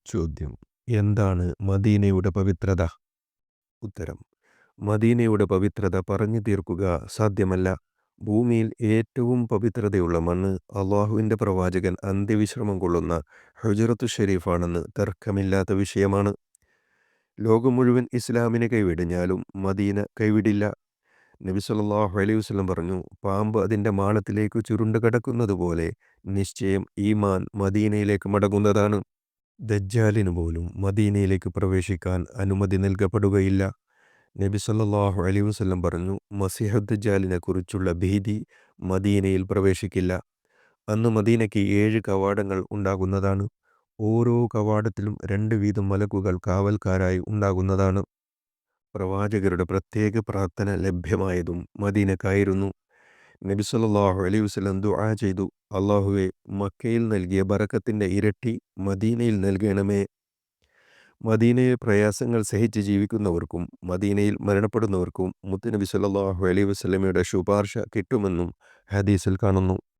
ചോദ്യം: എന്താണ് മദീനയുടെ പവിത്രത? ഉത്തരം: മദീനയുടെ പവിത്രത പറഞ്ഞു തീർക്കുക സാധ്യമല്ല. ഭൂമിയിൽ ഏറ്റവും പവിത്രതയുള്ള മണ്ണ് അള്ളാഹുവിൻ്റെ പ്രവാചകൻ അന്ത്യവിശ്രമം കൊള്ളുന്ന ഹുജറത്തു ഷരീഫാണെന്ന് തർക്കമില്ലാത്ത വിഷയമാണ്. ലോകം മുഴുവൻ ഇസ്ലാമിനെ കൈവിടിഞ്ഞാലും മദീന കൈവിടില്ല. നബി സല്ലല്ലാഹു അലൈഹി വസല്ലം പറഞ്ഞു, പാമ്പ് അതിൻ്റെ മാളത്തിലേക്ക് ചുരുണ്ട് കിടക്കുന്നത് പോലെ നിശ്ചയം ഈമാൻ മദീനയിലേക്ക് മടങ്ങുന്നതാണ്. ദജ്ജാലിന് പോലും മദീനയിലേക്ക് പ്രവേശിക്കാൻ അനുമതി നൽകപ്പെടുകയില്ല. നബി സല്ലല്ലാഹു അലൈഹി വസല്ലം പറഞ്ഞു, മസീഹു ദജ്ജാലിനെ കുറിച്ചുള്ള ഭീതി മദീനയിൽ പ്രവേശിക്കില്ല. അന്ന് മദീനയ്ക്ക് 7 കവാടങ്ങൾ ഉണ്ടാകുന്നതാണ്. ഓരോ കവാടത്തിലും 2 വീതം മലക്കുകൾ കാവൽക്കാരായി ഉണ്ടാകുന്നതാണ്. പ്രവാചകരുടെ പ്രത്യേക പ്രാർത്ഥന ലഭ്യമായതും മദീനക്കായിരുന്നു. നബി സല്ലല്ലാഹു അലൈഹി വസല്ലം ദുആ ചെയ്തു, അല്ലാഹുവേ, മക്കയിൽ നൽകിയ ബറക്കത്തിൻ്റെ ഇരട്ടി മദീനയിൽ നൽകണമേ. മദീനയിൽ പ്രയാസങ്ങൾ സഹിച്ച് ജീവിക്കുന്നവർക്കും മദീനയിൽ മരണപ്പെടുന്നവർക്കും മുത്തുനബി സല്ലല്ലാഹു അലൈഹി വസല്ലമയുടെ ശുപാർശ കിട്ടുമെന്നും ഹദീസിൽ കാണുന്നു.